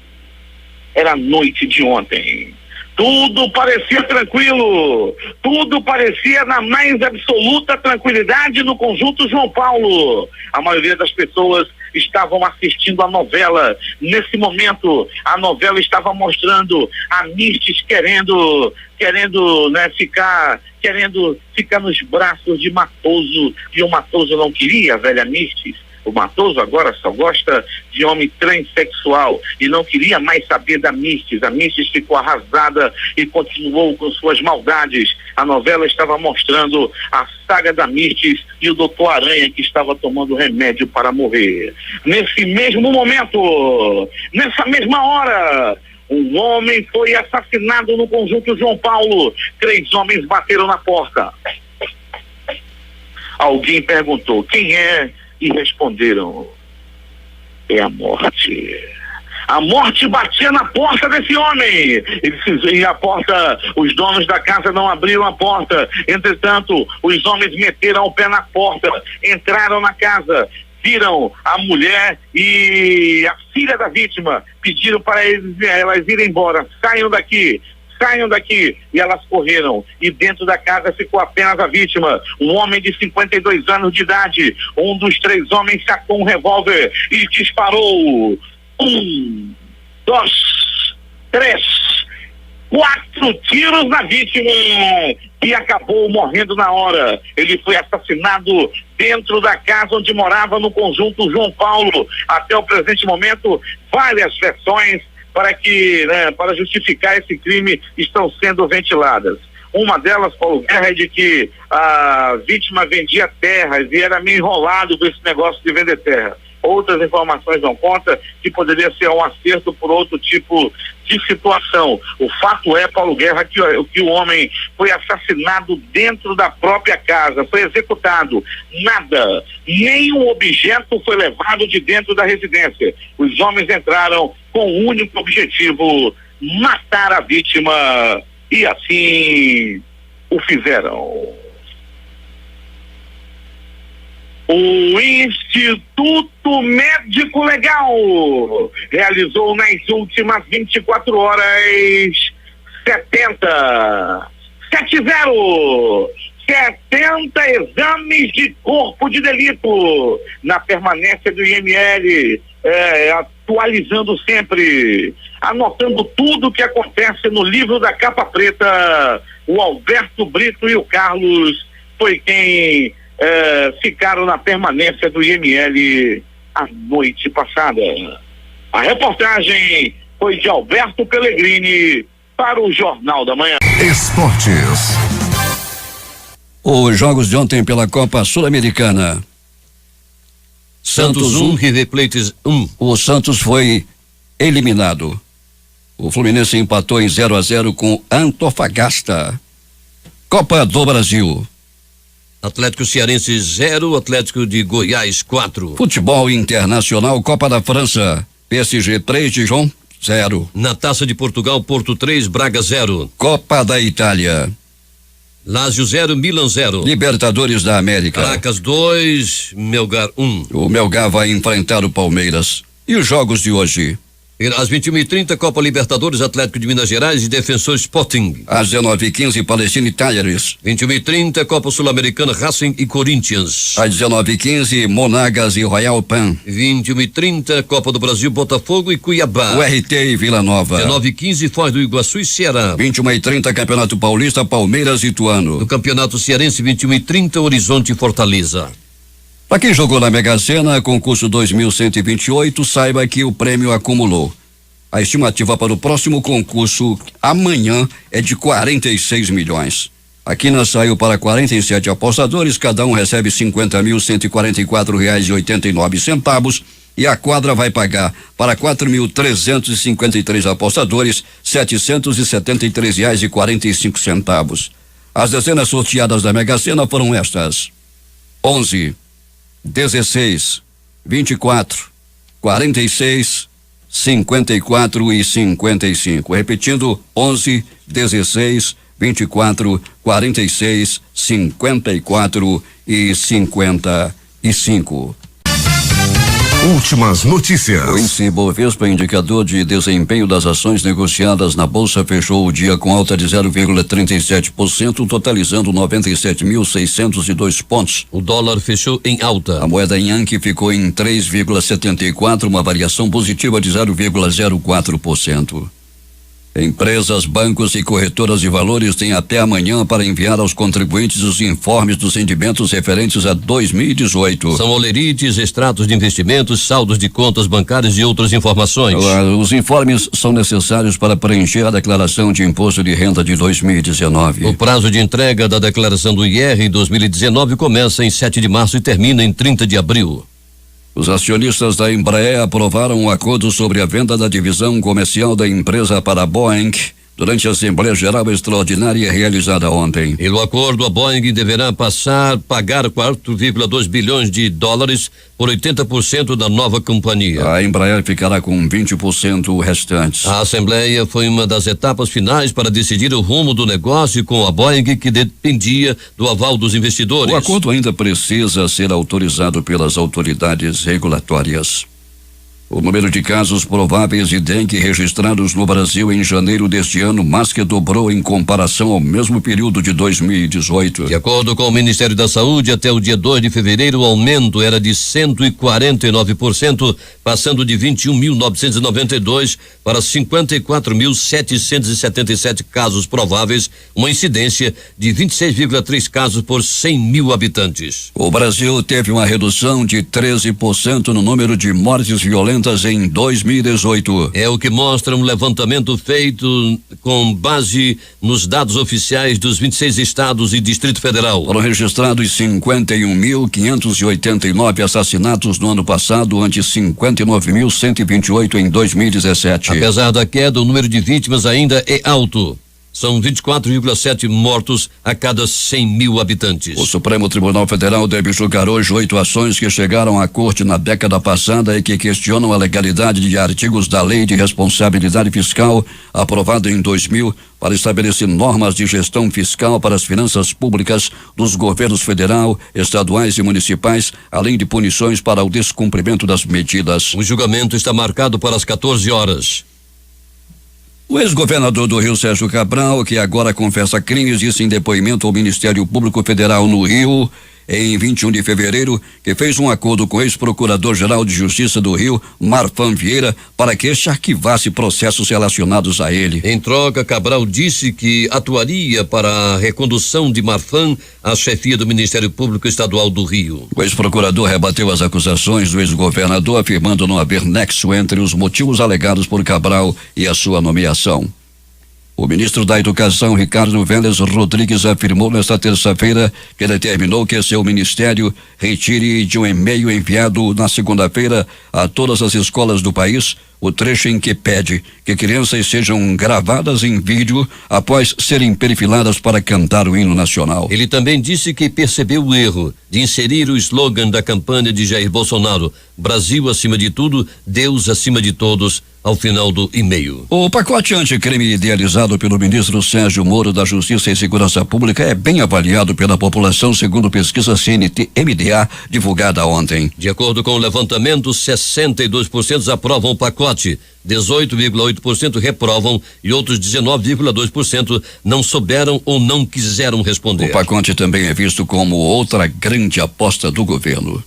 Era a noite de ontem. Tudo parecia tranquilo, tudo parecia na mais absoluta tranquilidade no conjunto João Paulo. A maioria das pessoas estavam assistindo a novela. Nesse momento, a novela estava mostrando a Mirtes querendo ficar nos braços de Matoso, e o Matoso não queria a velha Mirtes. O Matoso agora só gosta de homem transexual e não queria mais saber da Mirtes. A Mirtes ficou arrasada e continuou com suas maldades. A novela estava mostrando a saga da Mirtes e o Doutor Aranha, que estava tomando remédio para morrer. Nesse mesmo momento, nessa mesma hora, um homem foi assassinado no conjunto João Paulo. 3 homens bateram na porta. Alguém perguntou: quem é? E responderam: é a morte. A morte batia na porta desse homem. E a porta, os donos da casa não abriram a porta. Entretanto, os homens meteram o pé na porta, entraram na casa, viram a mulher e a filha da vítima, pediram para elas irem embora. Saiam daqui. E elas correram, e dentro da casa ficou apenas a vítima, um homem de 52 anos de idade. Um dos 3 homens sacou um revólver e disparou 1, 2, 3, 4 tiros na vítima, que acabou morrendo na hora. Ele foi assassinado dentro da casa onde morava no conjunto João Paulo. Até o presente momento, várias versões para justificar esse crime estão sendo ventiladas. Uma delas, Paulo Guerra, é de que a vítima vendia terras e era meio enrolado com esse negócio de vender terra. Outras informações dão conta que poderia ser um acerto por outro tipo de situação. O fato é, Paulo Guerra, que o homem foi assassinado dentro da própria casa, foi executado. Nada, nenhum objeto foi levado de dentro da residência. Os homens entraram com o único objetivo: matar a vítima, e assim o fizeram. O Instituto Médico Legal realizou nas últimas 24 horas 70 exames de corpo de delito na permanência do IML, atualizando sempre, anotando tudo o que acontece no livro da capa preta. O Alberto Brito e o Carlos foi quem ficaram na permanência do IML a noite passada. A reportagem foi de Alberto Pellegrini para o Jornal da Manhã. Esportes. Os jogos de ontem pela Copa Sul-Americana. Santos 1, River Plate 1. O Santos foi eliminado. O Fluminense empatou em 0-0 com Antofagasta. Copa do Brasil. Atlético Cearense 0, Atlético de Goiás 4. Futebol Internacional, Copa da França. PSG 3, Dijon 0. Na Taça de Portugal, Porto 3, Braga 0. Copa da Itália. Lazio 0, Milan 0. Libertadores da América. Caracas 2, Melgar 1. O Melgar vai enfrentar o Palmeiras. E os jogos de hoje? Às 21h30, Copa Libertadores, Atlético de Minas Gerais e Defensor Sporting. Às 19h15, Palestina e Talleres. 21h30, Copa Sul-Americana, Racing e Corinthians. Às 19h15, Monagas e Royal Pan. 21h30, Copa do Brasil, Botafogo e Cuiabá. URT e Vila Nova. 19h15, Foz do Iguaçu e Ceará. 21h30, Campeonato Paulista, Palmeiras e Ituano. No Campeonato Cearense, 21h30, Horizonte e Fortaleza. Para quem jogou na Mega Sena, concurso 2128, saiba que o prêmio acumulou A estimativa para o próximo concurso amanhã é de 46 milhões. A quina saiu para 47 apostadores, cada um recebe R$50.144,89 e a quadra vai pagar para 4.353 apostadores R$773,45. As dezenas sorteadas da Mega Sena foram estas: 11, 16, 24, 46, 54 e 55. Repetindo: 11, 16, 24, 46, 54 e 55. Últimas notícias. O índice Bovespa, indicador de desempenho das ações negociadas na Bolsa, fechou o dia com alta de 0,37%, totalizando 97.602 pontos. O dólar fechou em alta. A moeda Yankee ficou em 3,74, uma variação positiva de 0,04%. Empresas, bancos e corretoras de valores têm até amanhã para enviar aos contribuintes os informes dos rendimentos referentes a 2018. São olerites, extratos de investimentos, saldos de contas bancárias e outras informações. Os informes são necessários para preencher a declaração de imposto de renda de 2019. O prazo de entrega da declaração do IR em 2019 começa em 7 de março e termina em 30 de abril. Os acionistas da Embraer aprovaram um acordo sobre a venda da divisão comercial da empresa para a Boeing durante a Assembleia Geral Extraordinária realizada ontem. Pelo acordo, a Boeing deverá pagar 4,2 bilhões de dólares por 80% da nova companhia. A Embraer ficará com 20% restantes. A Assembleia foi uma das etapas finais para decidir o rumo do negócio com a Boeing, que dependia do aval dos investidores. O acordo ainda precisa ser autorizado pelas autoridades regulatórias. O número de casos prováveis de dengue registrados no Brasil em janeiro deste ano mais que dobrou em comparação ao mesmo período de 2018. De acordo com o Ministério da Saúde, até o dia 2 de fevereiro, o aumento era de 149%, passando de 21.992 para 54.777 casos prováveis, uma incidência de 26,3 casos por 100 mil habitantes. O Brasil teve uma redução de 13% no número de mortes violentas em 2018. É o que mostra um levantamento feito com base nos dados oficiais dos 26 estados e Distrito Federal. Foram registrados 51.589 assassinatos no ano passado, ante 59.128 em 2017. Apesar da queda, o número de vítimas ainda é alto. São 24,7 mortos a cada 100 mil habitantes. O Supremo Tribunal Federal deve julgar hoje 8 ações que chegaram à corte na década passada e que questionam a legalidade de artigos da Lei de Responsabilidade Fiscal, aprovada em 2000, para estabelecer normas de gestão fiscal para as finanças públicas dos governos federal, estaduais e municipais, além de punições para o descumprimento das medidas. O julgamento está marcado para as 14 horas. O ex-governador do Rio, Sérgio Cabral, que agora confessa crimes, disse em depoimento ao Ministério Público Federal no Rio, em 21 de fevereiro, que fez um acordo com o ex-procurador-geral de Justiça do Rio, Marfan Vieira, para que este arquivasse processos relacionados a ele. Em troca, Cabral disse que atuaria para a recondução de Marfan à chefia do Ministério Público Estadual do Rio. O ex-procurador rebateu as acusações do ex-governador, afirmando não haver nexo entre os motivos alegados por Cabral e a sua nomeação. O ministro da Educação, Ricardo Vélez Rodrigues, afirmou nesta terça-feira que determinou que seu ministério retire de um e-mail enviado na segunda-feira a todas as escolas do país o trecho em que pede que crianças sejam gravadas em vídeo após serem perfiladas para cantar o hino nacional. Ele também disse que percebeu o erro de inserir o slogan da campanha de Jair Bolsonaro: Brasil acima de tudo, Deus acima de todos, ao final do e-mail. O pacote anticrime idealizado pelo ministro Sérgio Moro da Justiça e Segurança Pública é bem avaliado pela população, segundo pesquisa CNT-MDA divulgada ontem. De acordo com o levantamento, 62% aprovam o pacote, 18,8% reprovam e outros 19,2% não souberam ou não quiseram responder. O pacote também é visto como outra grande aposta do governo.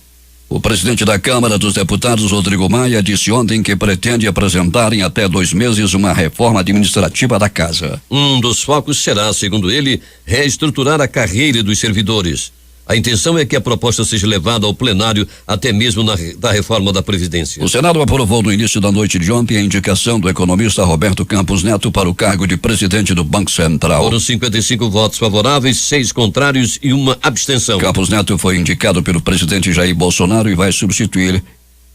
O presidente da Câmara dos Deputados, Rodrigo Maia, disse ontem que pretende apresentar em até 2 meses uma reforma administrativa da casa. Um dos focos será, segundo ele, reestruturar a carreira dos servidores. A intenção é que a proposta seja levada ao plenário até mesmo da reforma da Previdência. O Senado aprovou no início da noite de ontem a indicação do economista Roberto Campos Neto para o cargo de presidente do Banco Central. Foram 55 votos favoráveis, 6 contrários e uma abstenção. Campos Neto foi indicado pelo presidente Jair Bolsonaro e vai substituir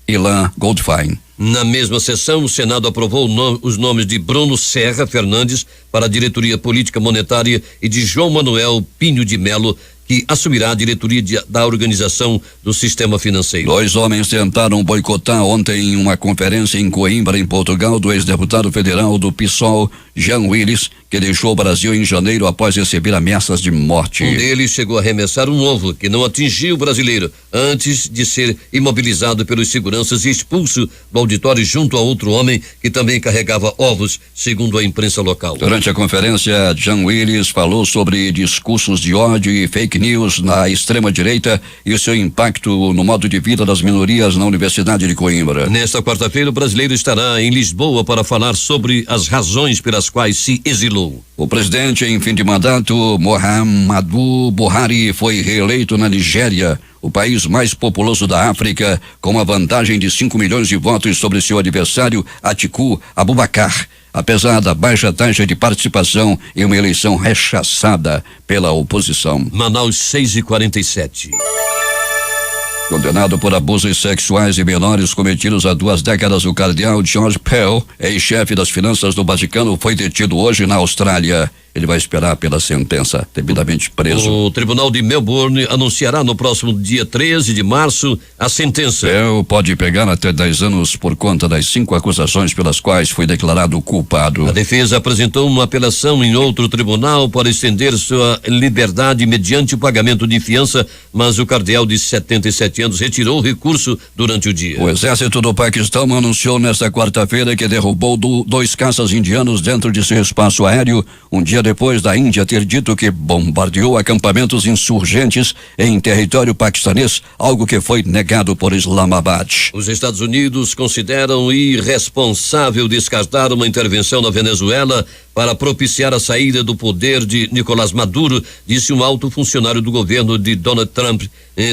Ilan Goldfein. Na mesma sessão, o Senado aprovou os nomes de Bruno Serra Fernandes para a diretoria política monetária e de João Manuel Pinho de Melo, que assumirá a diretoria da organização do sistema financeiro. 2 homens tentaram boicotar ontem em uma conferência em Coimbra, em Portugal, do ex-deputado federal do PSOL, Jean Willis, que deixou o Brasil em janeiro após receber ameaças de morte. Um deles chegou a arremessar um ovo que não atingiu o brasileiro, antes de ser imobilizado pelos seguranças e expulso do auditório junto a outro homem que também carregava ovos, segundo a imprensa local. Durante a conferência, Jean Willis falou sobre discursos de ódio e fake news na extrema-direita e o seu impacto no modo de vida das minorias na Universidade de Coimbra. Nesta quarta-feira, o brasileiro estará em Lisboa para falar sobre as razões pelas quais se exilou. O presidente em fim de mandato, Muhammadu Buhari, foi reeleito na Nigéria, o país mais populoso da África, com uma vantagem de 5 milhões de votos sobre seu adversário, Atiku Abubakar, apesar da baixa taxa de participação em uma eleição rechaçada pela oposição. Manaus 6:47. Condenado por abusos sexuais e menores cometidos há 2 décadas, o cardeal George Pell, ex-chefe das finanças do Vaticano, foi detido hoje na Austrália. Ele vai esperar pela sentença, devidamente preso. O Tribunal de Melbourne anunciará no próximo dia 13 de março a sentença. Pell pode pegar até 10 anos por conta das 5 acusações pelas quais foi declarado culpado. A defesa apresentou uma apelação em outro tribunal para estender sua liberdade mediante o pagamento de fiança, mas o cardeal de 77 anos retirou o recurso durante o dia. O exército do Paquistão anunciou nesta quarta-feira que derrubou 2 caças indianos dentro de seu espaço aéreo, um dia depois da Índia ter dito que bombardeou acampamentos insurgentes em território paquistanês, algo que foi negado por Islamabad. Os Estados Unidos consideram irresponsável descartar uma intervenção na Venezuela para propiciar a saída do poder de Nicolás Maduro, disse um alto funcionário do governo de Donald Trump,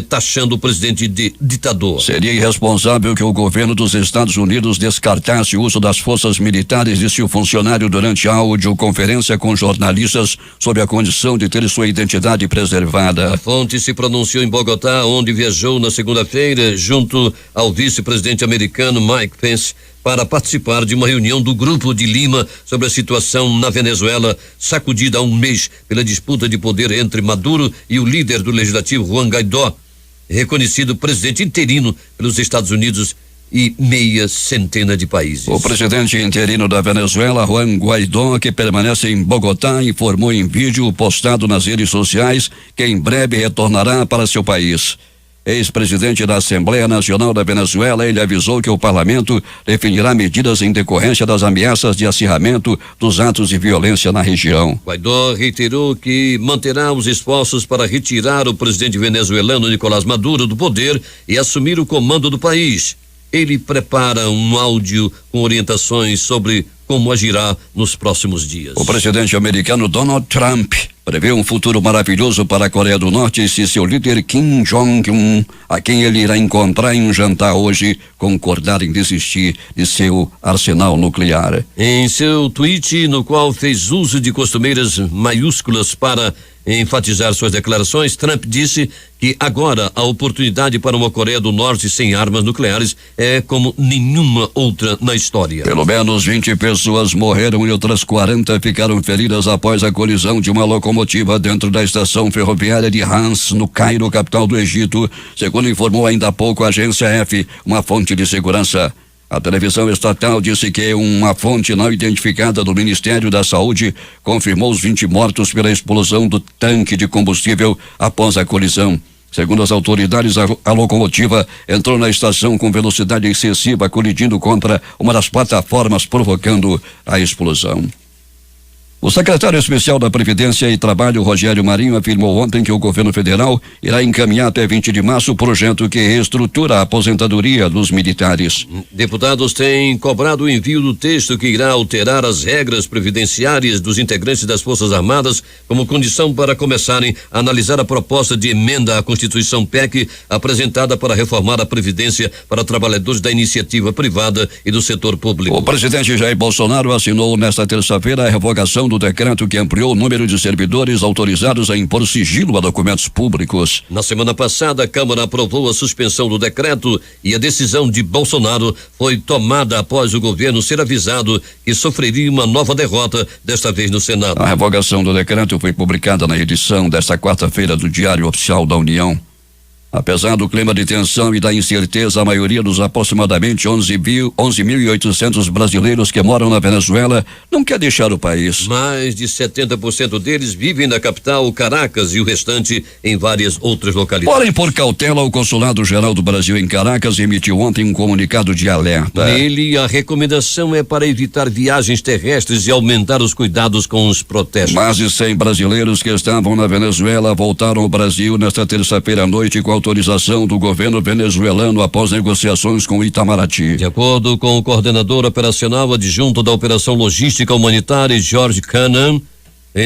taxando o presidente de ditador. Seria irresponsável que o governo dos Estados Unidos descartasse o uso das forças militares, disse o funcionário durante a audioconferência com jornalistas sob a condição de ter sua identidade preservada. A fonte se pronunciou em Bogotá, onde viajou na segunda-feira junto ao vice-presidente americano Mike Pence para participar de uma reunião do Grupo de Lima sobre a situação na Venezuela, sacudida há um mês pela disputa de poder entre Maduro e o líder do legislativo, Juan Guaidó, reconhecido presidente interino pelos Estados Unidos e meia centena de países. O presidente interino da Venezuela, Juan Guaidó, que permanece em Bogotá, informou em vídeo postado nas redes sociais que em breve retornará para seu país. Ex-presidente da Assembleia Nacional da Venezuela, ele avisou que o parlamento definirá medidas em decorrência das ameaças de acirramento dos atos de violência na região. Guaidó reiterou que manterá os esforços para retirar o presidente venezuelano Nicolás Maduro do poder e assumir o comando do país. Ele prepara um áudio com orientações sobre como agirá nos próximos dias. O presidente americano Donald Trump prevê um futuro maravilhoso para a Coreia do Norte se seu líder Kim Jong-un, a quem ele irá encontrar em um jantar hoje, concordar em desistir de seu arsenal nuclear. Em seu tweet, no qual fez uso de costumeiras maiúsculas para enfatizar suas declarações, Trump disse que agora a oportunidade para uma Coreia do Norte sem armas nucleares é como nenhuma outra na história. Pelo menos 20 pessoas morreram e outras 40 ficaram feridas após a colisão de uma locomotiva dentro da estação ferroviária de Hans, no Cairo, capital do Egito, segundo informou ainda há pouco a agência F, uma fonte de segurança. A televisão estatal disse que uma fonte não identificada do Ministério da Saúde confirmou os 20 mortos pela explosão do tanque de combustível após a colisão. Segundo as autoridades, a locomotiva entrou na estação com velocidade excessiva, colidindo contra uma das plataformas, provocando a explosão. O secretário especial da Previdência e Trabalho, Rogério Marinho, afirmou ontem que o governo federal irá encaminhar até 20 de março o projeto que reestrutura a aposentadoria dos militares. Deputados têm cobrado o envio do texto que irá alterar as regras previdenciárias dos integrantes das Forças Armadas como condição para começarem a analisar a proposta de emenda à Constituição PEC apresentada para reformar a Previdência para trabalhadores da iniciativa privada e do setor público. O presidente Jair Bolsonaro assinou nesta terça-feira a revogação do decreto que ampliou o número de servidores autorizados a impor sigilo a documentos públicos. Na semana passada, a Câmara aprovou a suspensão do decreto e a decisão de Bolsonaro foi tomada após o governo ser avisado que sofreria uma nova derrota, desta vez no Senado. A revogação do decreto foi publicada na edição desta quarta-feira do Diário Oficial da União. Apesar do clima de tensão e da incerteza, a maioria dos aproximadamente 11.800 brasileiros que moram na Venezuela não quer deixar o país. Mais de 70% deles vivem na capital, Caracas, e o restante em várias outras localidades. Porém, por cautela, o Consulado-Geral do Brasil em Caracas emitiu ontem um comunicado de alerta. Nele, a recomendação é para evitar viagens terrestres e aumentar os cuidados com os protestos. Mais de 100 brasileiros que estavam na Venezuela voltaram ao Brasil nesta terça-feira à noite com autorização do governo venezuelano após negociações com Itamaraty. De acordo com o coordenador operacional adjunto da Operação Logística Humanitária, Jorge Canan,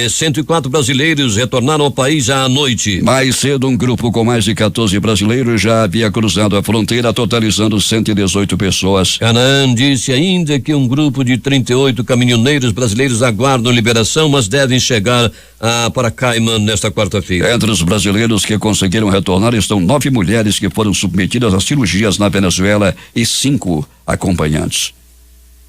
104 brasileiros retornaram ao país à noite. Mais cedo, um grupo com mais de 14 brasileiros já havia cruzado a fronteira, totalizando 118 pessoas. Canan disse ainda que um grupo de 38 caminhoneiros brasileiros aguardam liberação, mas devem chegar para Cayman nesta quarta-feira. Entre os brasileiros que conseguiram retornar estão 9 mulheres que foram submetidas a cirurgias na Venezuela e 5 acompanhantes.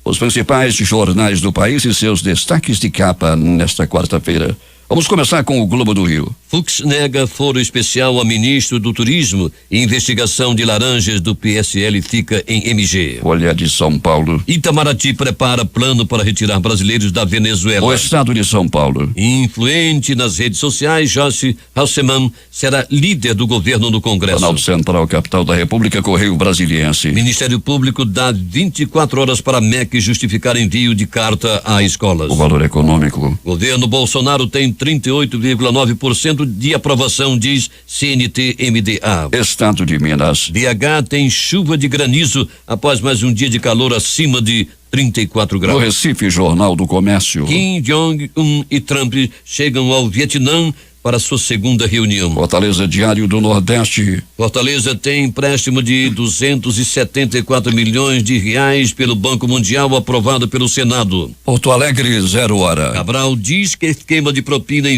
Os principais jornais do país e seus destaques de capa nesta quarta-feira. Vamos começar com o Globo do Rio. Fux nega foro especial a ministro do Turismo e investigação de laranjas do PSL fica em MG. Folha de São Paulo. Itamaraty prepara plano para retirar brasileiros da Venezuela. O estado de São Paulo. Influente nas redes sociais, Joyce Hasselmann será líder do governo no Congresso. Planalto Central, capital da República, Correio Brasiliense. Ministério Público dá 24 horas para a MEC justificar envio de carta a escolas. O valor econômico. Governo Bolsonaro tem 38,9% de aprovação, diz CNT-MDA. Estado de Minas. BH tem chuva de granizo após mais um dia de calor acima de 34 graus. No Recife, Jornal do Comércio. Kim Jong-un e Trump chegam ao Vietnã para sua segunda reunião. Fortaleza, Diário do Nordeste. Fortaleza tem empréstimo de 274 milhões de reais pelo Banco Mundial aprovado pelo Senado. Porto Alegre, 0 hora. Cabral diz que esquema de propina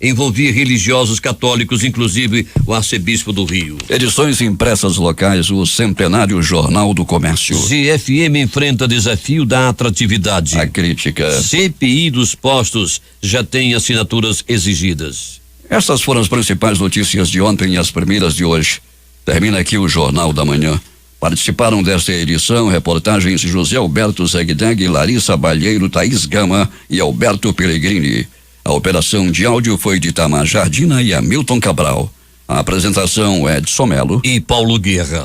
envolvia religiosos católicos, inclusive o arcebispo do Rio. Edições impressas locais, o centenário Jornal do Comércio. CFM enfrenta desafio da atratividade. A crítica. CPI dos postos já tem assinaturas exigidas. Essas foram as principais notícias de ontem e as primeiras de hoje. Termina aqui o Jornal da Manhã. Participaram desta edição reportagens José Alberto Zegdag, Larissa Balheiro, Thaís Gama e Alberto Pellegrini. A operação de áudio foi de Tamar Jardina e Hamilton Cabral. A apresentação é de Somelo e Paulo Guerra.